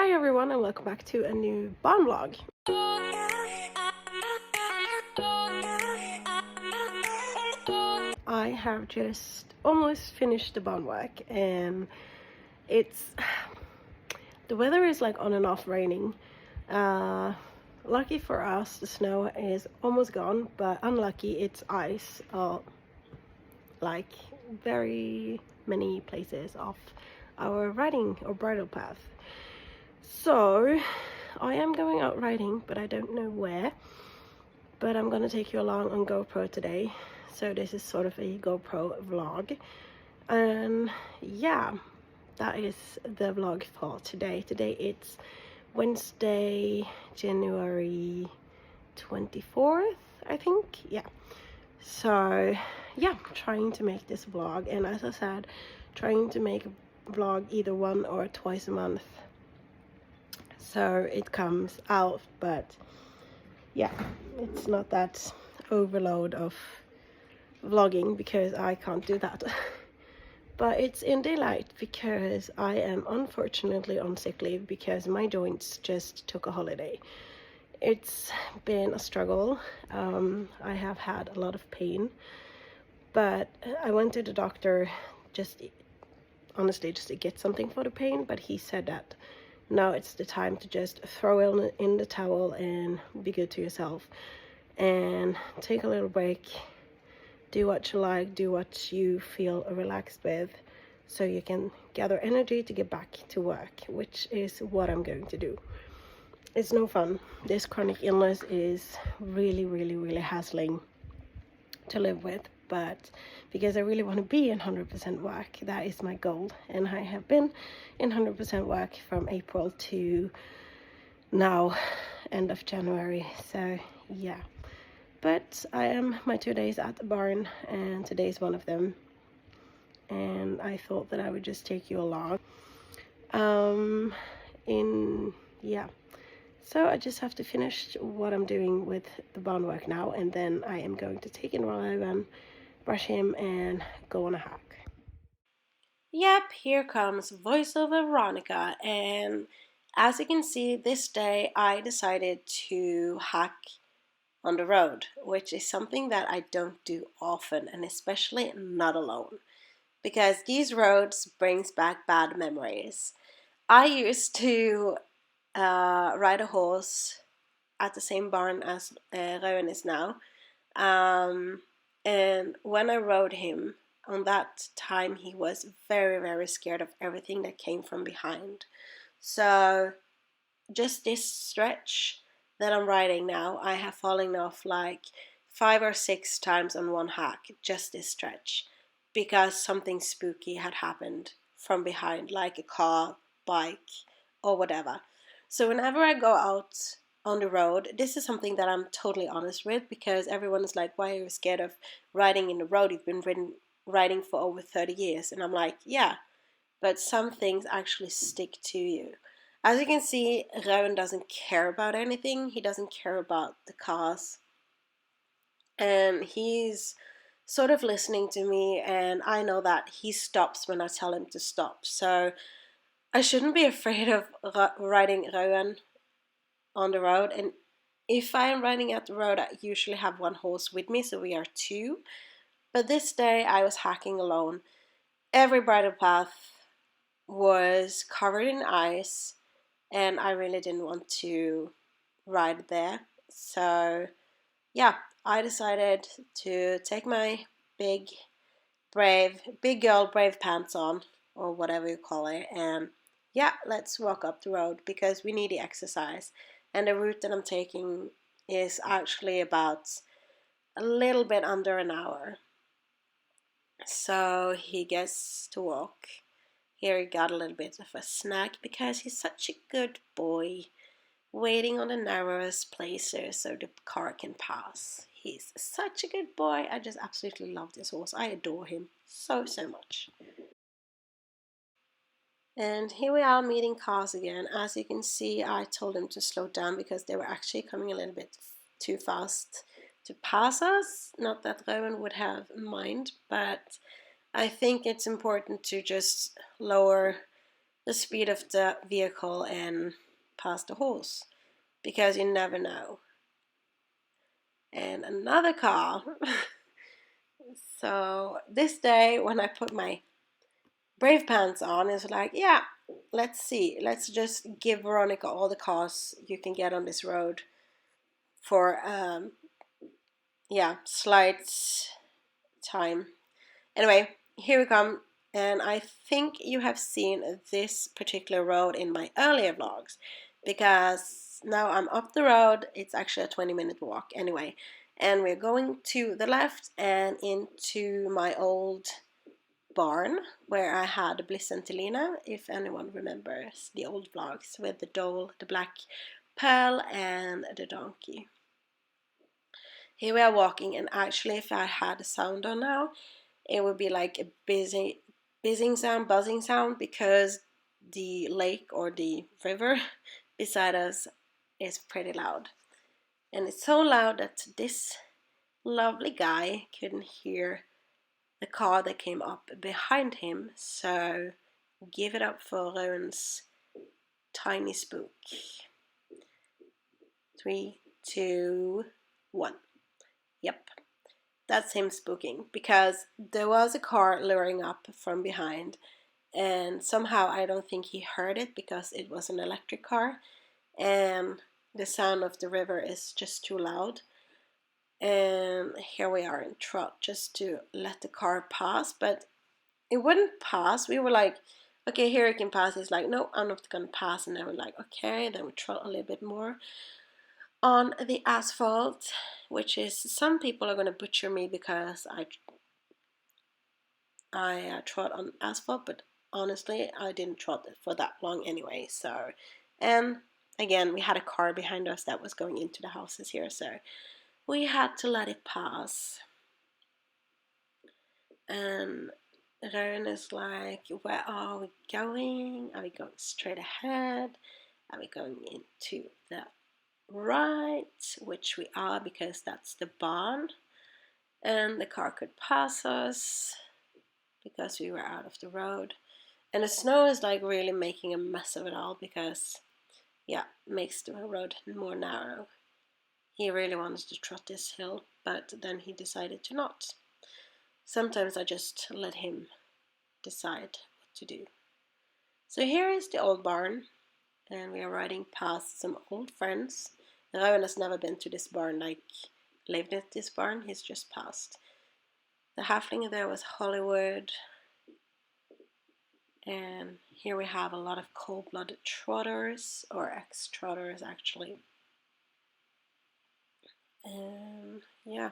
Hi everyone and welcome back to a new barn vlog. I have just almost finished the barn work and the weather is like on and off raining. Lucky for us the snow is almost gone, but unlucky it's ice like very many places off our riding or bridle path. So I am going out riding, but I don't know where. But I'm gonna take you along on GoPro today. So this is sort of a GoPro vlog. And yeah, that is the vlog for today. Today it's Wednesday, January 24th, I think. Yeah. So yeah, trying to make this vlog. And as I said, trying to make a vlog either one or twice a month, so it comes out. But yeah, it's not that overload of vlogging because I can't do that. But it's in daylight because I am unfortunately on sick leave because my joints just took a holiday. It's been a struggle. I have had a lot of pain, but I went to the doctor honestly just to get something for the pain, but he said that now it's the time to just throw in the towel and be good to yourself and take a little break, do what you like, do what you feel relaxed with, so you can gather energy to get back to work, which is what I'm going to do. It's no fun. This chronic illness is really hassling to live with, but because I really want to be in 100% work, that is my goal, and I have been in 100% work from April to now, end of January. So yeah, but I am my 2 days at the barn, and today is one of them, and I thought that I would just take you along. So I just have to finish what I'm doing with the barn work now, and then I am going to take in Rauen, brush him, and go on a hike. Yep, here comes voiceover Veronica, and as you can see, this day I decided to hike on the road, which is something that I don't do often, and especially not alone, because these roads brings back bad memories. I used to ride a horse at the same barn as Rauen is now, and when I rode him on that time, he was very scared of everything that came from behind. So just this stretch that I'm riding now, I have fallen off like 5 or 6 times on one hack, just this stretch, because something spooky had happened from behind, like a car, bike, or whatever. So whenever I go out on the road, this is something that I'm totally honest with, because everyone is like, why are you scared of riding in the road? You've been riding for over 30 years. And I'm like, yeah, but some things actually stick to you. As you can see, Rauen doesn't care about anything. He doesn't care about the cars. And he's sort of listening to me, and I know that he stops when I tell him to stop. So I shouldn't be afraid of riding Rauen on the road. And if I am riding at the road, I usually have one horse with me, so we are 2. But this day I was hiking alone. Every bridle path was covered in ice, and I really didn't want to ride there. So yeah, I decided to take my big girl brave pants on, or whatever you call it, and yeah, let's walk up the road because we need the exercise. And the route that I'm taking is actually about a little bit under an hour. So he gets to walk. Here he got a little bit of a snack because he's such a good boy, waiting on the narrowest places so the car can pass. He's such a good boy. I just absolutely love this horse. I adore him so much. And here we are meeting cars again. As you can see, I told him to slow down because they were actually coming a little bit too fast to pass us. Not that Rauen would have mind, but I think it's important to just lower the speed of the vehicle and pass the horse, because you never know. And another car. So this day when I put my brave pants on, it's like, yeah, let's see, let's just give Veronica all the cars you can get on this road for slight time. Anyway, here we come. And I think you have seen this particular road in my earlier vlogs, because now I'm up the road. It's actually a 20-minute walk anyway, and we're going to the left and into my old barn where I had Bliss and Telina, if anyone remembers the old vlogs with the Dole, the black pearl, and the donkey. Here we are walking, and actually if I had a sound on now, it would be like a buzzing sound, because the lake or the river beside us is pretty loud. And it's so loud that this lovely guy couldn't hear the car that came up behind him. So give it up for Rauen's tiny spook. 3, 2, 1. Yep, that's him spooking, because there was a car luring up from behind, and somehow I don't think he heard it because it was an electric car, and the sound of the river is just too loud. And here we are in trot just to let the car pass, but it wouldn't pass. We were like, okay, here it can pass. He's like, no, I'm not gonna pass. And then we're like, okay. Then we trot a little bit more on the asphalt, which is, some people are gonna butcher me because I trot on asphalt, but honestly, I didn't trot it for that long anyway. So, and again, we had a car behind us that was going into the houses here, so we had to let it pass. And Rauen is like, where are we going? Are we going straight ahead? Are we going into the right? Which we are, because that's the barn. And the car could pass us because we were out of the road. And the snow is like really making a mess of it all, because yeah, it makes the road more narrow. He really wanted to trot this hill, but then he decided to not. Sometimes I just let him decide what to do. So here is the old barn, and we are riding past some old friends. Rauen has never been to this barn, like lived at this barn, he's just passed. The halfling there was Hollywood, and here we have a lot of cold-blooded trotters, or ex-trotters actually. And yeah,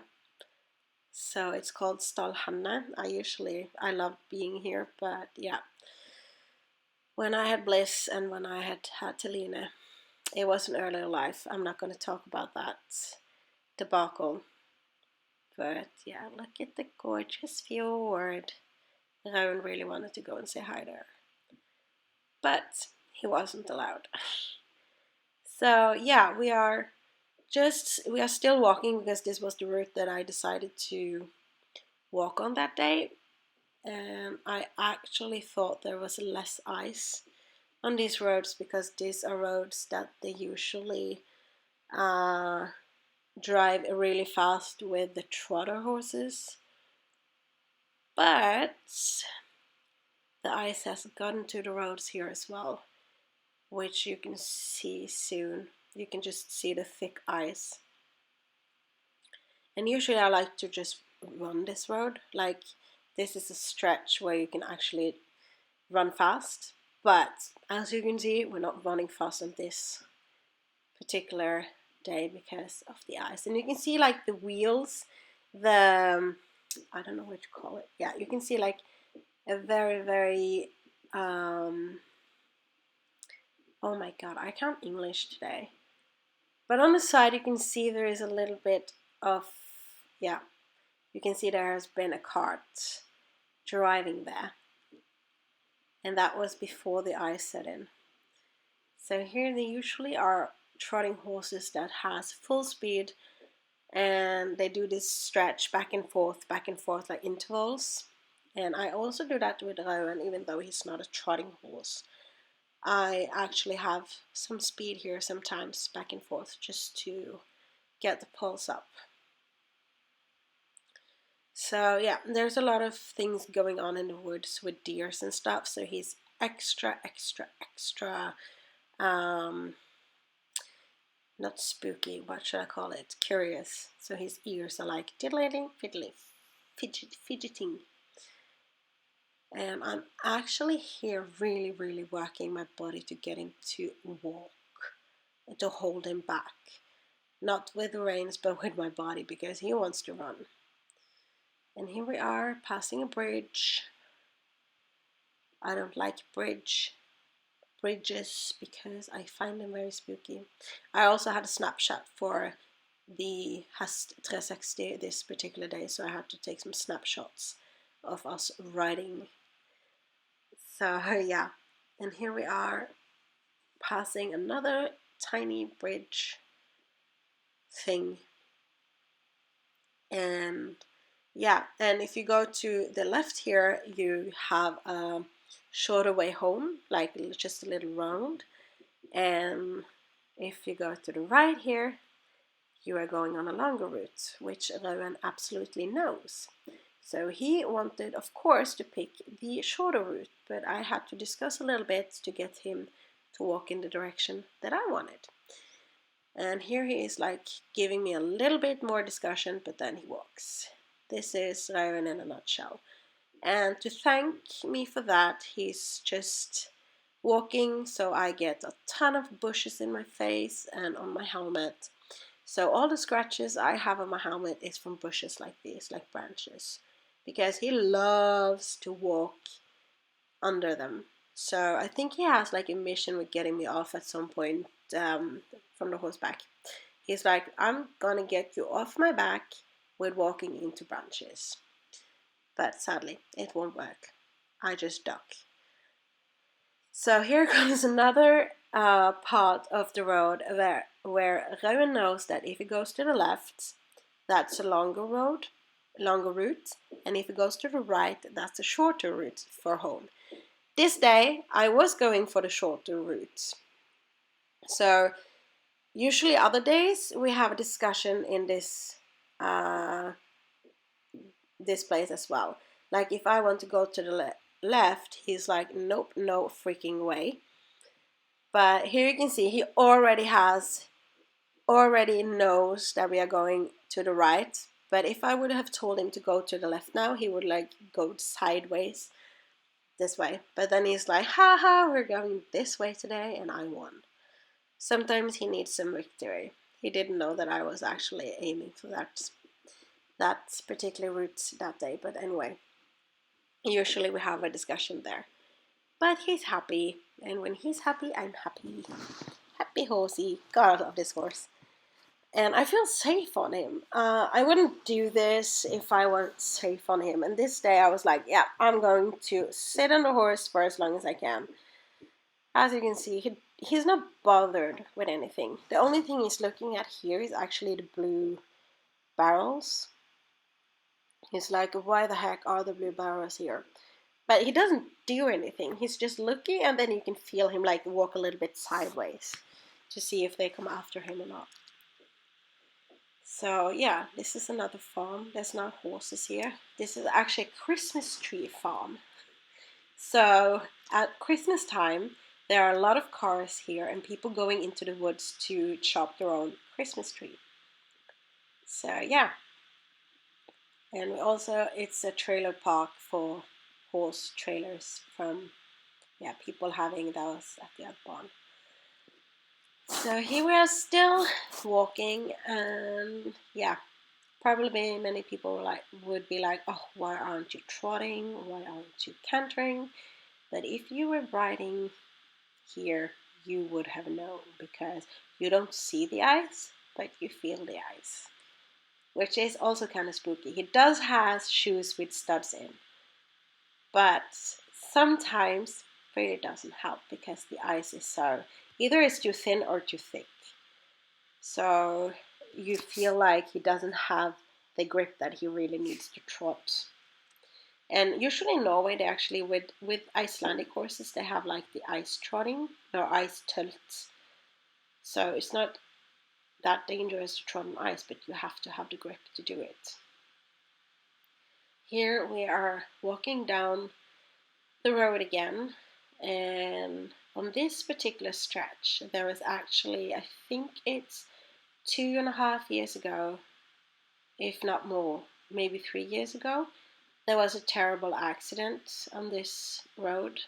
so it's called Stallhanne. I love being here, but yeah, when I had Bliss and when I had Telina, it was an earlier life. I'm not going to talk about that debacle, but yeah, look at the gorgeous fjord. Rauen really wanted to go and say hi there, but he wasn't allowed. So yeah, we are still walking, because this was the route that I decided to walk on that day. And I actually thought there was less ice on these roads, because these are roads that they usually drive really fast with the trotter horses. But the ice has gotten to the roads here as well, which you can see soon. You can just see the thick ice. And usually I like to just run this road. Like, this is a stretch where you can actually run fast. But as you can see, we're not running fast on this particular day because of the ice. And you can see like the wheels, I don't know what to call it. Yeah, you can see like a very, very, oh my god, I can't English today. But on the side you can see there is a little bit of, yeah, you can see there has been a cart driving there. And that was before the ice set in. So here they usually are trotting horses that has full speed, and they do this stretch back and forth like intervals. And I also do that with Rauen, even though he's not a trotting horse. I actually have some speed here sometimes back and forth just to get the pulse up. So yeah, there's a lot of things going on in the woods with deers and stuff, so he's extra not spooky, what should I call it, curious. So his ears are like diddling, fiddling, fidgeting. And I'm actually here really working my body to get him to walk, to hold him back. Not with the reins, but with my body, because he wants to run. And here we are, passing a bridge. I don't like bridges because I find them very spooky. I also had a snapshot for the Hest 360 this particular day, so I had to take some snapshots of us riding. So yeah, and here we are passing another tiny bridge thing. And yeah, and if you go to the left here, you have a shorter way home, like just a little round. And if you go to the right here, you are going on a longer route, which Rauen absolutely knows. So he wanted, of course, to pick the shorter route, but I had to discuss a little bit to get him to walk in the direction that I wanted. And here he is like giving me a little bit more discussion, but then he walks. This is Rauen in a nutshell. And to thank me for that, he's just walking, so I get a ton of bushes in my face and on my helmet. So all the scratches I have on my helmet is from bushes like these, like branches, because he loves to walk under them. So I think he has like a mission with getting me off at some point from the horseback. He's like, I'm gonna get you off my back with walking into branches. But sadly, it won't work. I just duck. So here comes another part of the road where Rauen knows that if he goes to the left, that's a longer route, and if he goes to the right, that's a shorter route for home. This day, I was going for the shorter route. So usually other days we have a discussion in this this place as well. Like if I want to go to the left, he's like, nope, no freaking way. But here you can see he already knows that we are going to the right. But if I would have told him to go to the left now, he would like go sideways this way. But then he's like, haha, we're going this way today, and I won. Sometimes he needs some victory. He didn't know that I was actually aiming for that particular route that day. But anyway, usually we have a discussion there. But he's happy, and when he's happy, I'm happy. Happy horsey. God, I love this horse. And I feel safe on him. I wouldn't do this if I weren't safe on him. And this day I was like, yeah, I'm going to sit on the horse for as long as I can. As you can see, he's not bothered with anything. The only thing he's looking at here is actually the blue barrels. He's like, why the heck are the blue barrels here? But he doesn't do anything. He's just looking, and then you can feel him like walk a little bit sideways to see if they come after him or not. So yeah, this is another farm. There's no horses here. This is actually a Christmas tree farm. So at Christmas time, there are a lot of cars here and people going into the woods to chop their own Christmas tree. So yeah. And also it's a trailer park for horse trailers from people having those at the other barn. So here we are still walking, and yeah, probably many people would be like, oh, why aren't you trotting? Why aren't you cantering? But if you were riding here, you would have known, because you don't see the ice, but you feel the ice, which is also kind of spooky. He does have shoes with studs in, but sometimes really doesn't help because the ice is so, either it's too thin or too thick. So you feel like he doesn't have the grip that he really needs to trot. And usually in Norway, they actually, with Icelandic horses, they have like the ice trotting or ice tilts. So it's not that dangerous to trot on ice, but you have to have the grip to do it. Here we are walking down the road again, and on this particular stretch, there was actually, I think it's 2.5 years ago, if not more, maybe 3 years ago, there was a terrible accident on this road,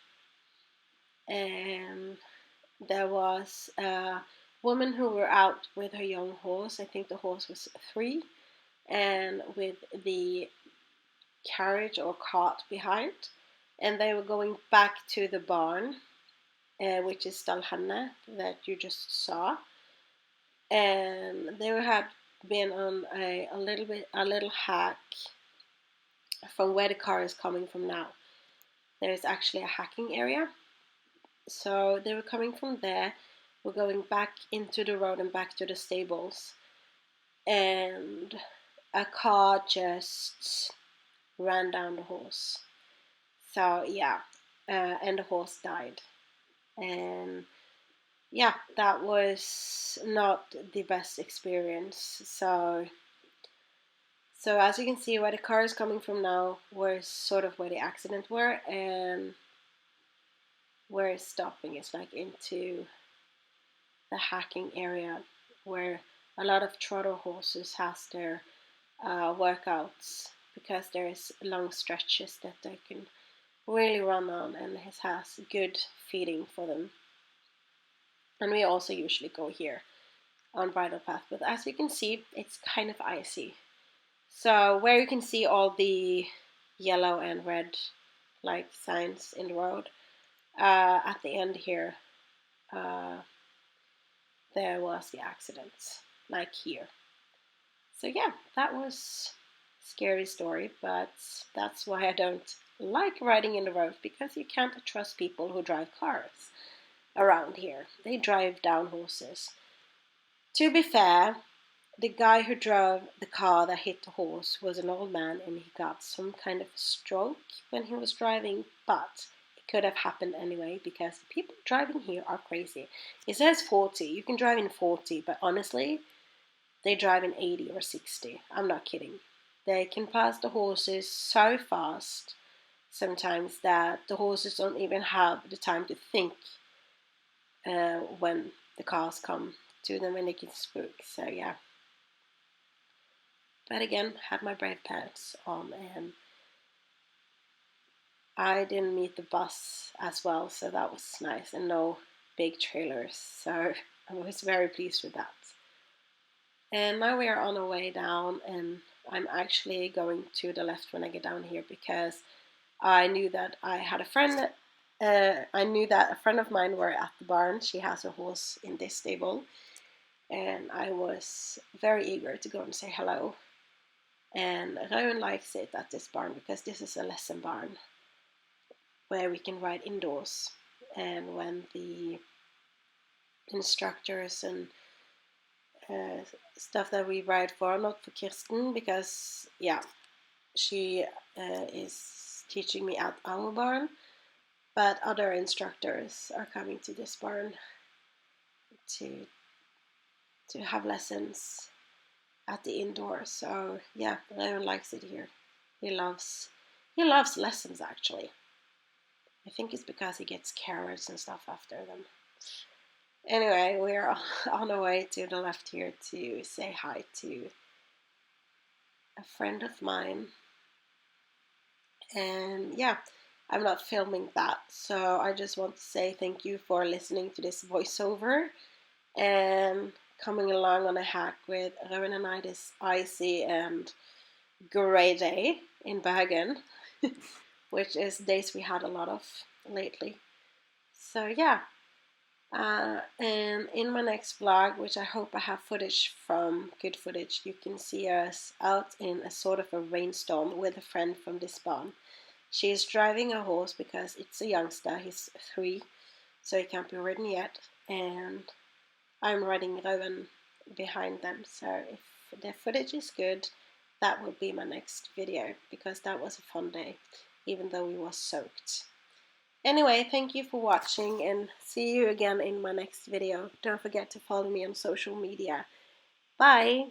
and there was a woman who were out with her young horse. I think the horse was 3, and with the carriage or cart behind, and they were going back to the barn, which is Dølahest that you just saw, and they had been on a little hack from where the car is coming from now. There's actually a hacking area, so they were coming from there. We're going back into the road and back to the stables, and a car just ran down the horse. So yeah, and the horse died. And yeah, that was not the best experience. So as you can see, where the car is coming from now was sort of where the accident were, and where it's stopping is like into the hacking area where a lot of trotter horses has their workouts, because there's long stretches that they can really run on, and it has good feeding for them. And we also usually go here on bridle path, but as you can see, it's kind of icy. So where you can see all the yellow and red like signs in the road, at the end here, there was the accident, like here. So yeah, that was a scary story, but that's why I don't like riding in the road, because you can't trust people who drive cars around here. They drive down horses. To be fair, the guy who drove the car that hit the horse was an old man, and he got some kind of stroke when he was driving, but it could have happened anyway, because the people driving here are crazy. It says 40, you can drive in 40, but honestly, they drive in 80 or 60. I'm not kidding. They can pass the horses so fast sometimes that the horses don't even have the time to think when the cars come to them, and they get spooked. So yeah. But again, had my brave pants on, and I didn't meet the bus as well, so that was nice, and no big trailers, so I was very pleased with that. And now we are on our way down, and I'm actually going to the left when I get down here, because I knew that I had a friend. I knew that a friend of mine were at the barn. She has a horse in this stable, and I was very eager to go and say hello. And Rauen likes it at this barn, because this is a lesson barn where we can ride indoors, and when the instructors and stuff that we ride for, not for Kirsten, because yeah, she is teaching me at our barn, but other instructors are coming to this barn to have lessons at the indoor. So yeah, Rauen likes it here. He loves lessons, actually. I think it's because he gets carrots and stuff after them. Anyway, we're on our way to the left here to say hi to a friend of mine. And yeah, I'm not filming that, so I just want to say thank you for listening to this voiceover and coming along on a hack with Rauen and I this icy and grey day in Bergen, which is days we had a lot of lately. So yeah, and in my next vlog, which I hope I have footage from, good footage, you can see us out in a sort of a rainstorm with a friend from this barn. She is driving a horse because it's a youngster, he's 3, so he can't be ridden yet, and I'm riding Rauen behind them. So if the footage is good, that will be my next video, because that was a fun day. even though we was soaked. Anyway, thank you for watching and see you again in my next video. Don't forget to follow me on social media. Bye!